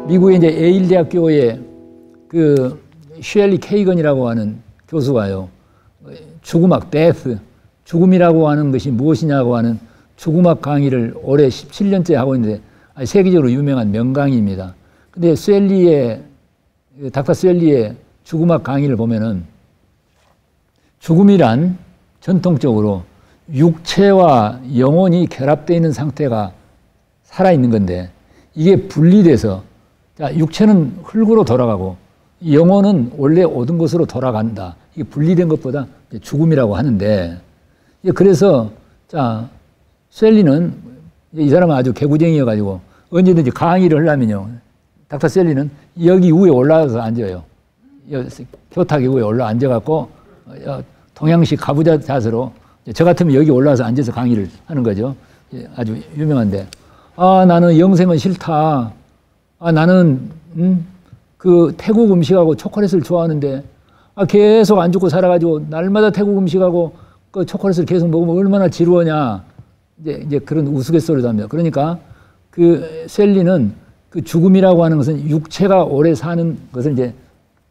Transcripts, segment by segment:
미국의 이제 예일 대학교의 그 쉘리 케이건이라고 하는 교수가요, 죽음학, 데스, 죽음이라고 하는 것이 무엇이냐고 하는 죽음학 강의를 올해 17년째 하고 있는데 세계적으로 유명한 명강의입니다. 근데 닥터 쉘리의 죽음학 강의를 보면은 죽음이란 전통적으로 육체와 영혼이 결합되어 있는 상태가 살아있는 건데 이게 분리돼서 육체는 흙으로 돌아가고 영혼은 원래 오던 곳으로 돌아간다. 이게 분리된 것보다 죽음이라고 하는데 그래서 셀리는 이 사람은 아주 개구쟁이여가지고 언제든지 강의를 하려면요. 닥터 셀리는 여기 위에 올라가서 앉아요. 교탁 위에 올라 앉아갖고 동양식 가부좌 자세로 저 같으면 여기 올라와서 앉아서 강의를 하는 거죠. 아주 유명한데 나는 영생은 싫다. 나는 그 태국 음식하고 초콜릿을 좋아하는데 계속 안 죽고 살아가지고 날마다 태국 음식하고 그 초콜릿을 계속 먹으면 얼마나 지루하냐. 이제 그런 우스갯소리도 합니다. 그러니까 그 셀리는 그 죽음이라고 하는 것은 육체가 오래 사는 것을 이제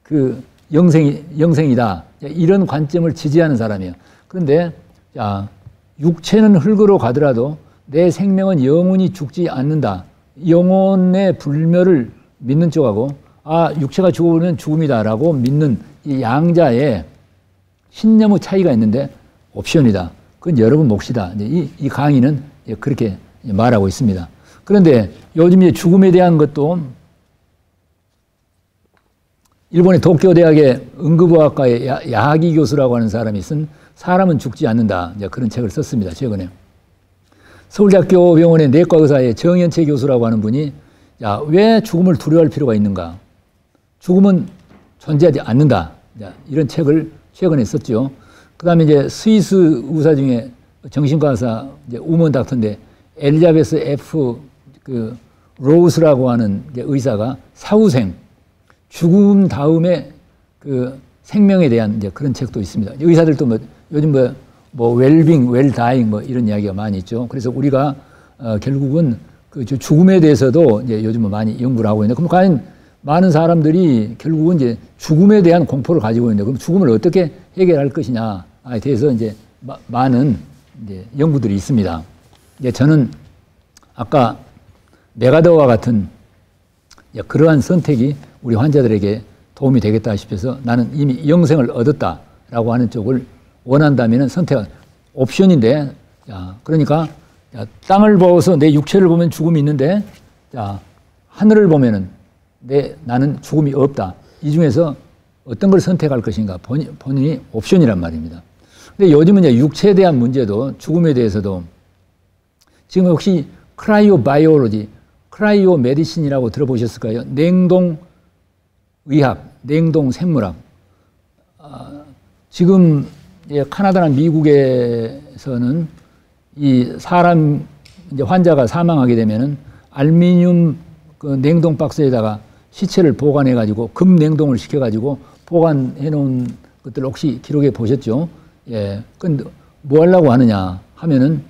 그 영생이다. 이런 관점을 지지하는 사람이에요. 그런데 육체는 흙으로 가더라도 내 생명은 영원히 죽지 않는다. 영혼의 불멸을 믿는 쪽하고 육체가 죽으면 죽음이다라고 믿는 이 양자의 신념의 차이가 있는데 옵션이다. 그건 여러분 몫이다. 이 강의는 그렇게 말하고 있습니다. 그런데 요즘 이제 죽음에 대한 것도 일본의 도쿄대학의 응급의학과의 야하기 교수라고 하는 사람이 쓴 사람은 죽지 않는다. 그런 책을 썼습니다. 최근에. 서울대학교 병원의 내과 의사의 정현채 교수라고 하는 분이 왜 죽음을 두려워할 필요가 있는가? 죽음은 존재하지 않는다. 이런 책을 최근에 썼죠. 그 다음에 이제 스위스 의사 중에 정신과 의사, 우먼 닥터인데 엘리자베스 F. 로우스라고 하는 의사가 사후생, 죽음 다음에 그 생명에 대한 그런 책도 있습니다. 의사들도 요즘 웰빙, 웰다잉 이런 이야기가 많이 있죠. 그래서 우리가 결국은 그 죽음에 대해서도 요즘은 많이 연구를 하고 있는데, 그럼 과연 많은 사람들이 결국은 이제 죽음에 대한 공포를 가지고 있는데, 그럼 죽음을 어떻게 해결할 것이냐에 대해서 이제 많은 연구들이 있습니다. 저는 아까 메가더와 같은 그러한 선택이 우리 환자들에게 도움이 되겠다 싶어서 나는 이미 영생을 얻었다라고 하는 쪽을 원한다면 선택은 옵션인데, 그러니까 땅을 보고서 내 육체를 보면 죽음이 있는데, 하늘을 보면은 나는 죽음이 없다. 이 중에서 어떤 걸 선택할 것인가 본인이 옵션이란 말입니다. 근데 요즘은 육체에 대한 문제도 죽음에 대해서도 지금 혹시 크라이오 바이오로지, 크라이오 메디신이라고 들어보셨을까요? 냉동 의학, 냉동 생물학. 지금 카나다나 미국에서는 이 사람 환자가 사망하게 되면은 알루미늄 그 냉동 박스에다가 시체를 보관해 가지고 급냉동을 시켜 가지고 보관해 놓은 것들 혹시 기록해 보셨죠? 근데 뭐 하려고 하느냐 하면은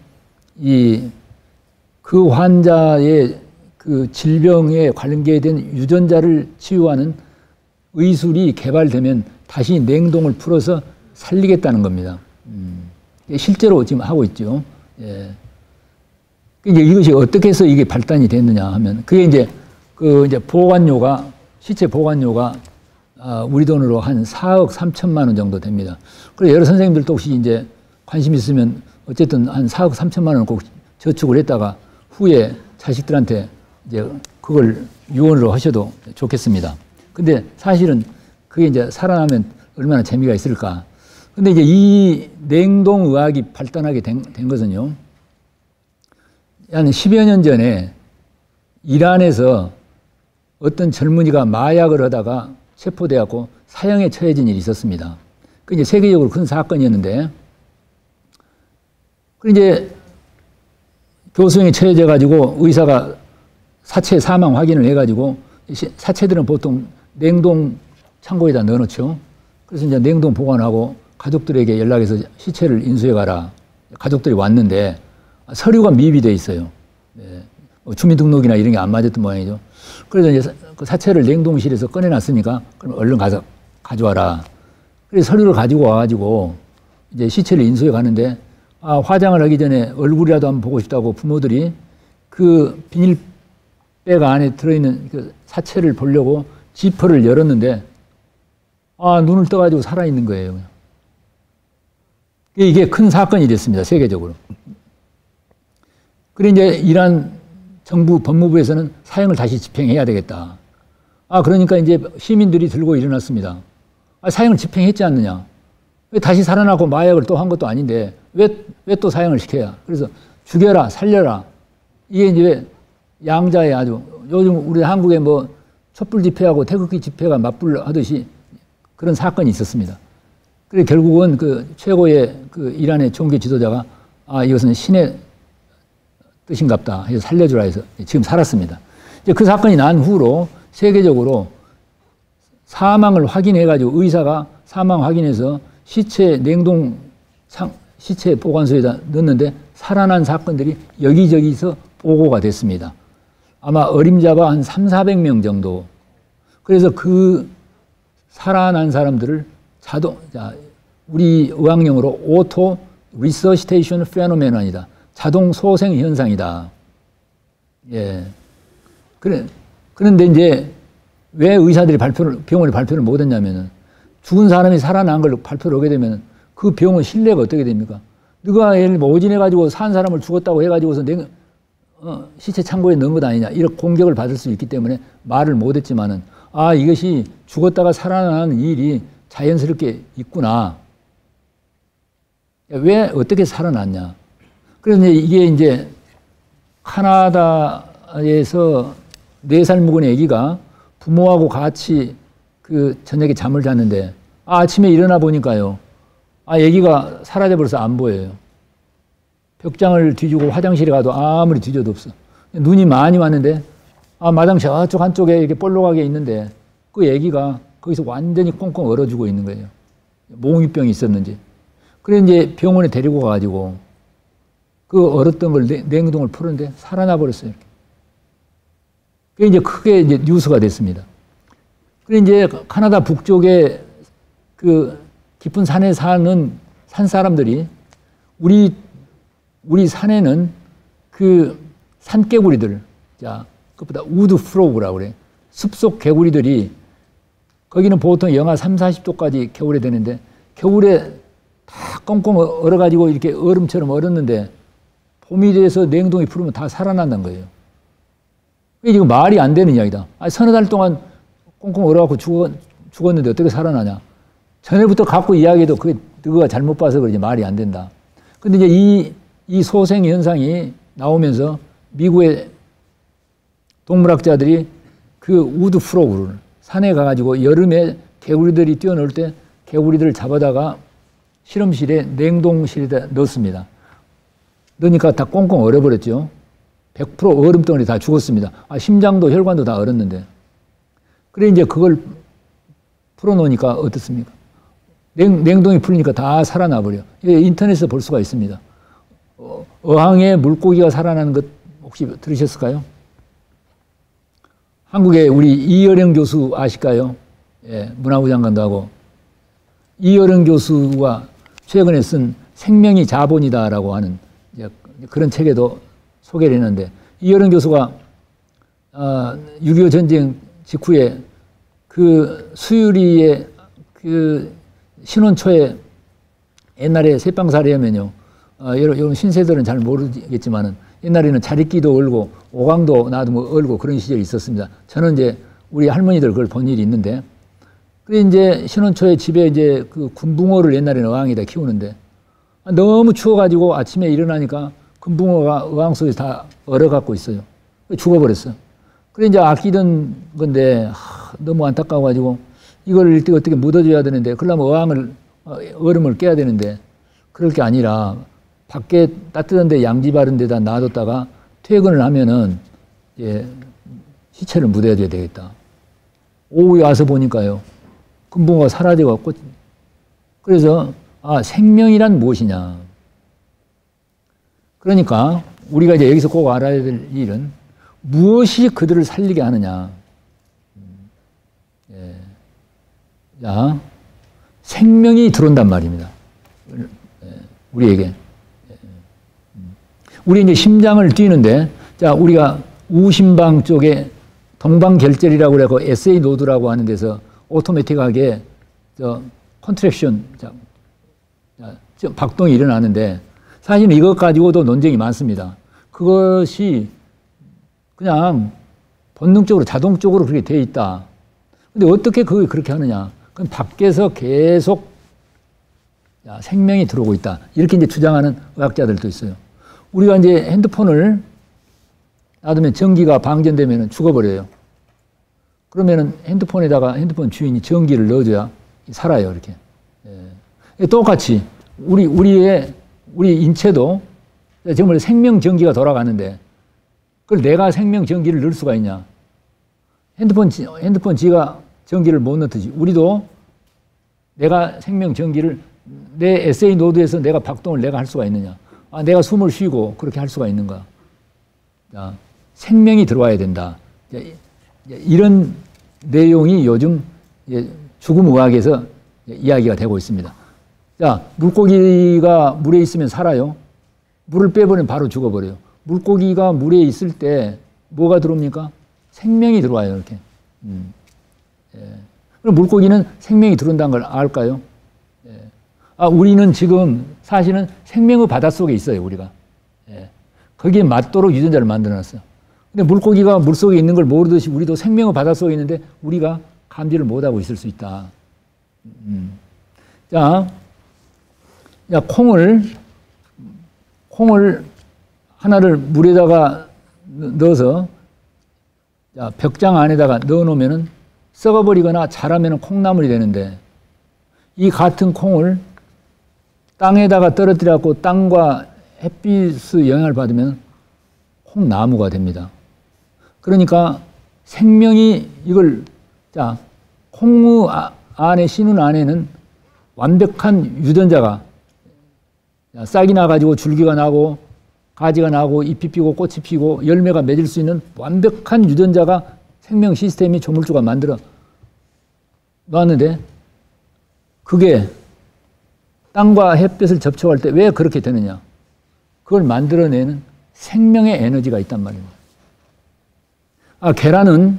그 환자의 그 질병에 관련된 유전자를 치유하는 의술이 개발되면 다시 냉동을 풀어서 살리겠다는 겁니다. 실제로 지금 하고 있죠. 이것이 어떻게 해서 이게 발단이 됐느냐 하면, 그게 이제 보관료가, 시체 보관료가 우리 돈으로 한 4억 3천만 원 정도 됩니다. 그래서 여러 선생님들도 혹시 이제 관심 있으면 어쨌든 한 4억 3천만 원을 꼭 저축을 했다가 후에 자식들한테 이제 그걸 유언으로 하셔도 좋겠습니다. 근데 사실은 그게 이제 살아나면 얼마나 재미가 있을까. 근데 이제 이 냉동의학이 발달하게 된 것은요, 한 10여 년 전에 이란에서 어떤 젊은이가 마약을 하다가 체포되었고 사형에 처해진 일이 있었습니다. 그 이제 세계적으로 큰 사건이었는데, 그 이제 교수형에 처해져 가지고 의사가 사체 사망 확인을 해 가지고, 사체들은 보통 냉동 창고에다 넣어놓죠. 그래서 이제 냉동 보관하고 가족들에게 연락해서 시체를 인수해 가라. 가족들이 왔는데 서류가 미비돼 있어요. 주민등록이나 이런 게 안 맞았던 모양이죠. 그래서 이제 그 사체를 냉동실에서 꺼내놨으니까 그럼 얼른 가서 가져와라. 그래서 서류를 가지고 와가지고 이제 시체를 인수해 가는데 화장을 하기 전에 얼굴이라도 한번 보고 싶다고 부모들이 그 비닐백 안에 들어있는 그 사체를 보려고 지퍼를 열었는데 눈을 떠가지고 살아있는 거예요. 이게 큰 사건이 됐습니다. 세계적으로. 그래 이제 이란 정부 법무부에서는 사형을 다시 집행해야 되겠다. 그러니까 이제 시민들이 들고 일어났습니다. 사형을 집행했지 않느냐. 왜 다시 살아나고 마약을 또 한 것도 아닌데 왜 또 사형을 시켜야. 그래서 죽여라, 살려라. 이게 이제 양자의 아주 요즘 우리 한국에 뭐 촛불 집회하고 태극기 집회가 맞불하듯이 그런 사건이 있었습니다. 그래 결국은 그 최고의 그 이란의 종교 지도자가 이것은 신의 뜻인갑다 해서 살려주라 해서 지금 살았습니다. 이제 그 사건이 난 후로 세계적으로 사망을 확인해가지고 의사가 사망 확인해서 시체 시체 보관소에다 넣었는데 살아난 사건들이 여기저기서 보고가 됐습니다. 아마 어림잡아 한 300~400명 정도. 그래서 그 살아난 사람들을 우리 의학용어로 오토 리서시테이션 페노메논이다. 자동 소생 현상이다. 예. 그런데 이제 왜 의사들이 병원에 발표를 못 했냐면은 죽은 사람이 살아난 걸 발표를 하게 되면 그 병원 신뢰가 어떻게 됩니까? 누가 예를 모진해가지고 산 사람을 죽었다고 해가지고서 시체 창고에 넣은 것 아니냐. 이런 공격을 받을 수 있기 때문에 말을 못 했지만은 이것이 죽었다가 살아나는 일이 자연스럽게 있구나. 왜 어떻게 살아났냐. 그래서 이게 이제 카나다에서 4살 묵은 아기가 부모하고 같이 그 저녁에 잠을 잤는데 아침에 일어나 보니까요. 아기가 사라져버려서 안 보여요. 벽장을 뒤지고 화장실에 가도 아무리 뒤져도 없어. 눈이 많이 왔는데 마당 저쪽 한쪽에 이렇게 볼록하게 있는데 그 아기가 거기서 완전히 꽁꽁 얼어 죽어 있는 거예요. 몽유병이 있었는지. 그래 이제 병원에 데리고 가가지고 그 얼었던 걸 냉동을 풀었는데 살아나 버렸어요. 그게 이제 크게 이제 뉴스가 됐습니다. 그래 이제 카나다 북쪽에 그 깊은 산에 사는 산 사람들이 우리 산에는 그 산개구리들, 그것보다 우드 프로그라고 그래. 숲속 개구리들이 거기는 보통 영하 30~40도까지 겨울에 되는데 겨울에 다 꽁꽁 얼어가지고 이렇게 얼음처럼 얼었는데 봄이 돼서 냉동이 풀으면 다 살아난다는 거예요. 이게 지금 말이 안 되는 이야기다. 서너 달 동안 꽁꽁 얼어갖고 죽었는데 어떻게 살아나냐. 전에부터 갖고 이야기해도 그게 너가 잘못 봐서 그러지 말이 안 된다. 근데 이제 이 소생 현상이 나오면서 미국의 동물학자들이 그 우드 프로그를 산에 가가지고 여름에 개구리들이 뛰어놀 때 개구리들을 잡아다가 실험실에 냉동실에다 넣었습니다. 넣으니까 다 꽁꽁 얼어버렸죠. 100% 얼음덩어리 다 죽었습니다. 심장도 혈관도 다 얼었는데. 그래 이제 그걸 풀어놓으니까 어떻습니까? 냉동이 풀리니까 다 살아나 버려. 인터넷에서 볼 수가 있습니다. 어항에 물고기가 살아나는 것 혹시 들으셨을까요? 한국에 우리 이여령 교수 아실까요? 예, 문화부 장관도 하고. 이여령 교수가 최근에 쓴 생명이 자본이다라고 하는 그런 책에도 소개를 했는데, 이여령 교수가 6.25 전쟁 직후에 그 수유리의 그 신혼초에 옛날에 새빵살이 하면요. 여러분 신세들은 잘 모르겠지만은 옛날에는 자릿기도 얼고 오강도 나도 뭐 얼고 그런 시절이 있었습니다. 저는 이제 우리 할머니들 그걸 본 일이 있는데, 그래 이제 신혼초에 집에 이제 그 금붕어를 옛날에는 어항에다 키우는데 너무 추워가지고 아침에 일어나니까 금붕어가 어항 속에 다 얼어갖고 있어요. 죽어버렸어요. 그래 이제 아끼던 건데 너무 안타까워가지고 이걸 어떻게 묻어줘야 되는데, 그러려면 얼음을 깨야 되는데 그럴 게 아니라 밖에 따뜻한 데 양지 바른 데다 놔뒀다가 퇴근을 하면은 시체를 묻어야 되겠다. 오후에 와서 보니까요. 금붕어가 사라져갖고, 그래서 생명이란 무엇이냐. 그러니까 우리가 이제 여기서 꼭 알아야 될 일은 무엇이 그들을 살리게 하느냐? 예. 자, 생명이 들어온단 말입니다. 우리에게. 우리 이제 심장을 뛰는데, 자, 우리가 우심방 쪽에 동방결절이라고 그래서 SA 노드라고 하는 데서 오토매틱하게 컨트랙션, 박동이 일어나는데, 사실 이것 가지고도 논쟁이 많습니다. 그것이 그냥 본능적으로 자동적으로 그렇게 돼 있다. 근데 어떻게 그렇게 하느냐? 그럼 밖에서 계속 생명이 들어오고 있다. 이렇게 이제 주장하는 의학자들도 있어요. 우리가 이제 핸드폰을 놔두면 전기가 방전되면 죽어버려요. 그러면은 핸드폰에다가 핸드폰 주인이 전기를 넣어줘야 살아요, 이렇게. 예. 똑같이 우리 인체도 정말 생명 전기가 돌아가는데 그걸 내가 생명 전기를 넣을 수가 있냐? 핸드폰 지가 전기를 못 넣듯이 우리도 내가 생명 전기를 내 SA 노드에서 내가 박동을 내가 할 수가 있느냐? 아, 내가 숨을 쉬고 그렇게 할 수가 있는가? 자, 생명이 들어와야 된다. 이런 내용이 요즘 죽음 의학에서 이야기가 되고 있습니다. 자, 물고기가 물에 있으면 살아요. 물을 빼버리면 바로 죽어버려요. 물고기가 물에 있을 때 뭐가 들어옵니까? 생명이 들어와요, 이렇게. 예. 그럼 물고기는 생명이 들어온다는 걸 알까요? 예. 아, 우리는 지금 사실은 생명의 바닷속에 있어요, 우리가. 예. 거기에 맞도록 유전자를 만들어놨어요. 근데 물고기가 물속에 있는 걸 모르듯이 우리도 생명의 바닷속에 있는데 우리가 감지를 못하고 있을 수 있다. 자, 콩을 하나를 물에다가 넣어서 벽장 안에다가 넣어놓으면 썩어버리거나 자라면 콩나물이 되는데 이 같은 콩을 땅에다가 떨어뜨려갖고 땅과 햇빛의 영향을 받으면 콩나무가 됩니다. 그러니까 생명이 이걸 콩의 안에 씨눈 안에는 완벽한 유전자가 싹이 나가지고 줄기가 나고 가지가 나고 잎이 피고 꽃이 피고 열매가 맺을 수 있는 완벽한 유전자가 생명 시스템이 조물주가 만들어 놨는데 그게 땅과 햇볕을 접촉할 때 왜 그렇게 되느냐? 그걸 만들어내는 생명의 에너지가 있단 말입니다. 아, 계란은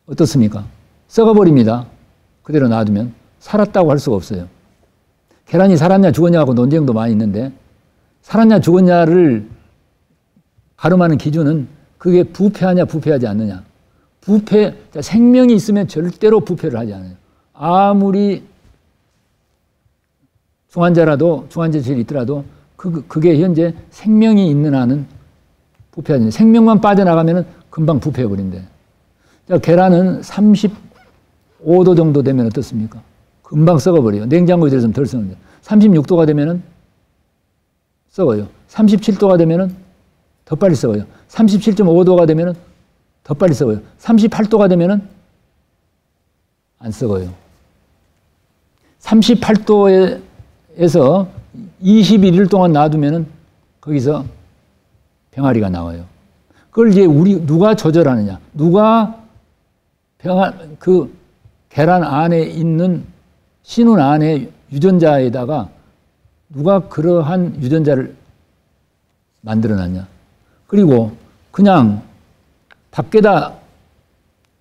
어떻습니까? 썩어버립니다. 그대로 놔두면 살았다고 할 수가 없어요. 계란이 살았냐 죽었냐하고 논쟁도 많이 있는데 살았냐 죽었냐를 가름하는 기준은 그게 부패하냐 부패하지 않느냐. 생명이 있으면 절대로 부패를 하지 않아요. 아무리 중환자실이 있더라도 그게 현재 생명이 있는 한은 부패하지 않아요. 생명만 빠져나가면 금방 부패해버린대. 계란은 35도 정도 되면 어떻습니까? 금방 썩어버려요. 냉장고에 들어서는 덜 썩는데 36도가 되면은 썩어요. 37도가 되면은 더 빨리 썩어요. 37.5도가 되면은 더 빨리 썩어요. 38도가 되면은 안 썩어요. 38도에서 21일 동안 놔두면은 거기서 병아리가 나와요. 그걸 이제 누가 조절하느냐? 누가 그 계란 안에 있는 씨눈 안에 유전자에다가 누가 그러한 유전자를 만들어놨냐? 그리고 그냥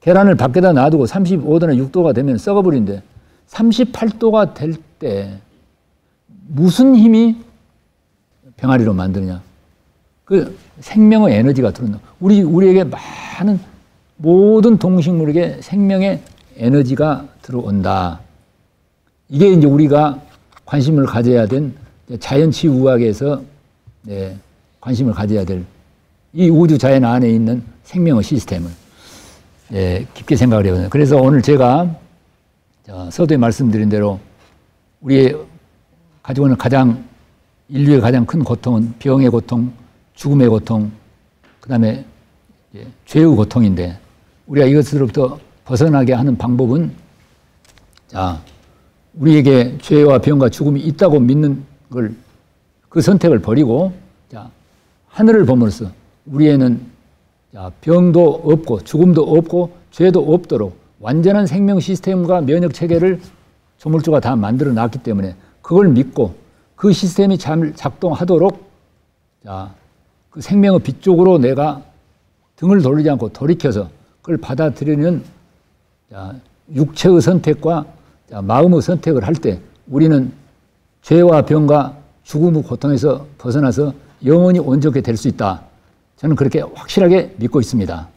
계란을 밖에다 놔두고 35도나 6도가 되면 썩어버린데 38도가 될 때 무슨 힘이 병아리로 만드느냐? 그 생명의 에너지가 들어온다. 우리에게 많은 모든 동식물에게 생명의 에너지가 들어온다. 이게 이제 우리가 관심을 가져야 된 자연치유의학에서 관심을 가져야 될 이 우주 자연 안에 있는 생명의 시스템을 깊게 생각을 해보네요. 그래서 오늘 제가 서두에 말씀드린 대로 우리의 가지고 있는 인류의 가장 큰 고통은 병의 고통, 죽음의 고통, 그 다음에 죄의 고통인데 우리가 이것으로부터 벗어나게 하는 방법은 우리에게 죄와 병과 죽음이 있다고 믿는 그 선택을 버리고 하늘을 보면서 우리에는 자, 병도 없고 죽음도 없고 죄도 없도록 완전한 생명 시스템과 면역 체계를 조물주가 다 만들어 놨기 때문에 그걸 믿고 그 시스템이 잘 작동하도록 자, 그 생명의 빛 쪽으로 내가 등을 돌리지 않고 돌이켜서 그걸 받아들이는 자, 육체의 선택과 자, 마음의 선택을 할 때 우리는 죄와 병과 죽음의 고통에서 벗어나서 영원히 온전하게 될 수 있다. 저는 그렇게 확실하게 믿고 있습니다.